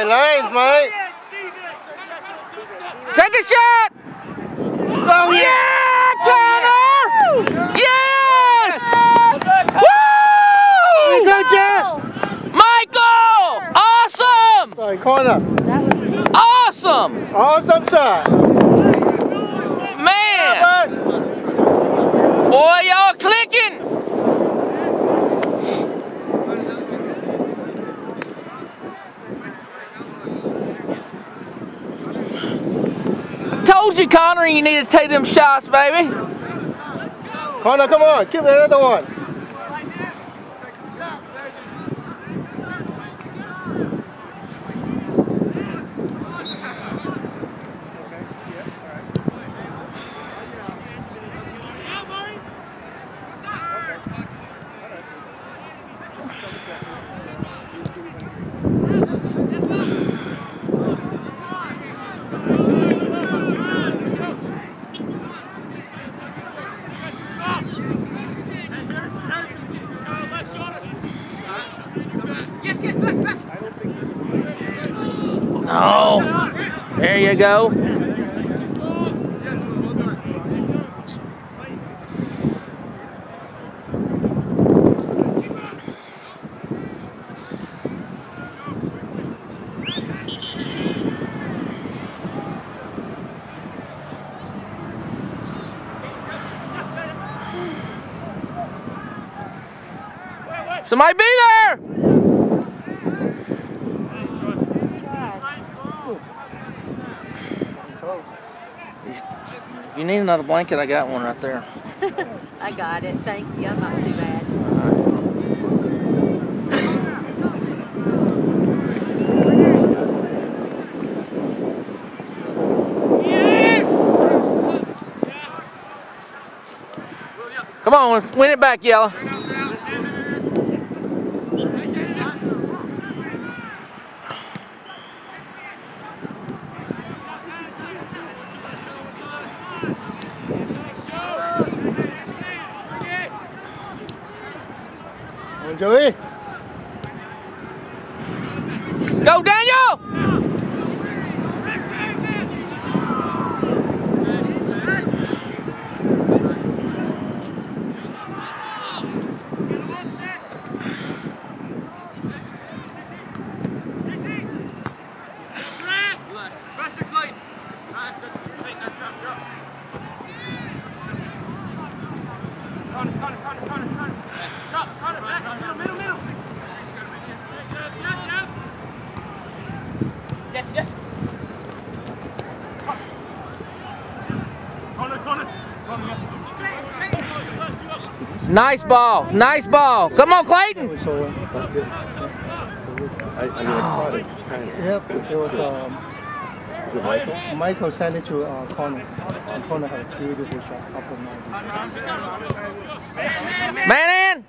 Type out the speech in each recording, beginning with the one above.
White lines, mate. Take a shot. Oh, yeah, Connor! Yes! Woo! Good job. Michael! Awesome! Sorry, corner. Awesome! Awesome shot. Man! Boy, y'all clicking! Told you, Connor, you need to take them shots, baby. Corner, come on. Give me another one. No. There you go. Somebody be there! If you need another blanket, I got one right there. I got it. Thank you. I'm not too bad. Come on, win it back, Yellow. Joey. Go, Daniel! Yes, yes. Nice ball. Nice ball. Come on, Clayton. Yep, it was Michael sent it to corner. Corner had a beautiful shot up and down. Man in.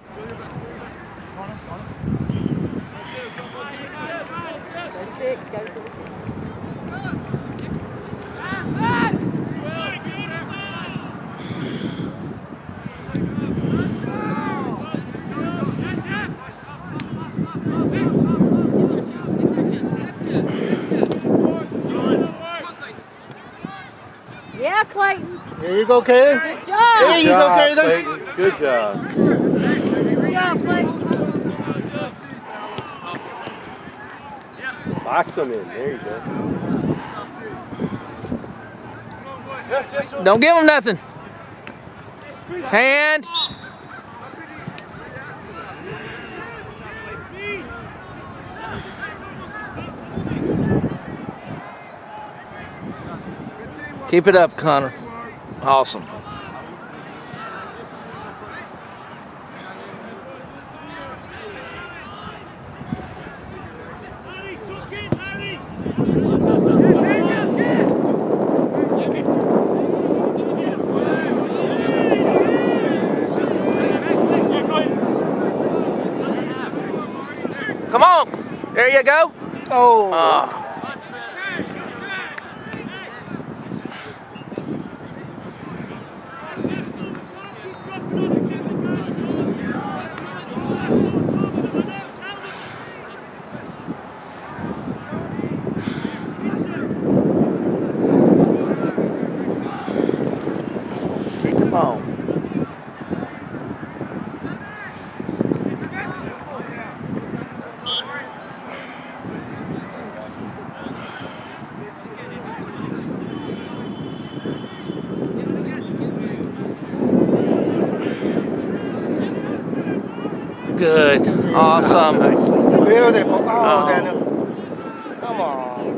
Go to 6. Yeah, Clayton. There you go, Kaden. Good job. There you go, Kaden. Good job. Good job, Clayton. Box them in. There you go. Don't give him nothing. Hand. Keep it up, Connor. Awesome. Come on. There you go. Oh. Good. Awesome. Beautiful. Oh, Daniel. Come on.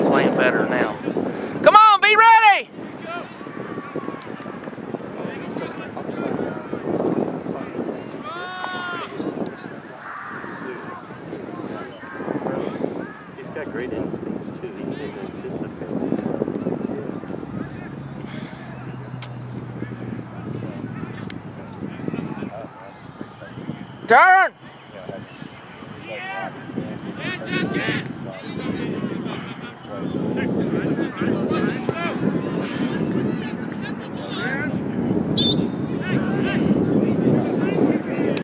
Playing better now. Come on, be ready! Just upside down. He's got great instincts too. He didn't anticipate. Turn!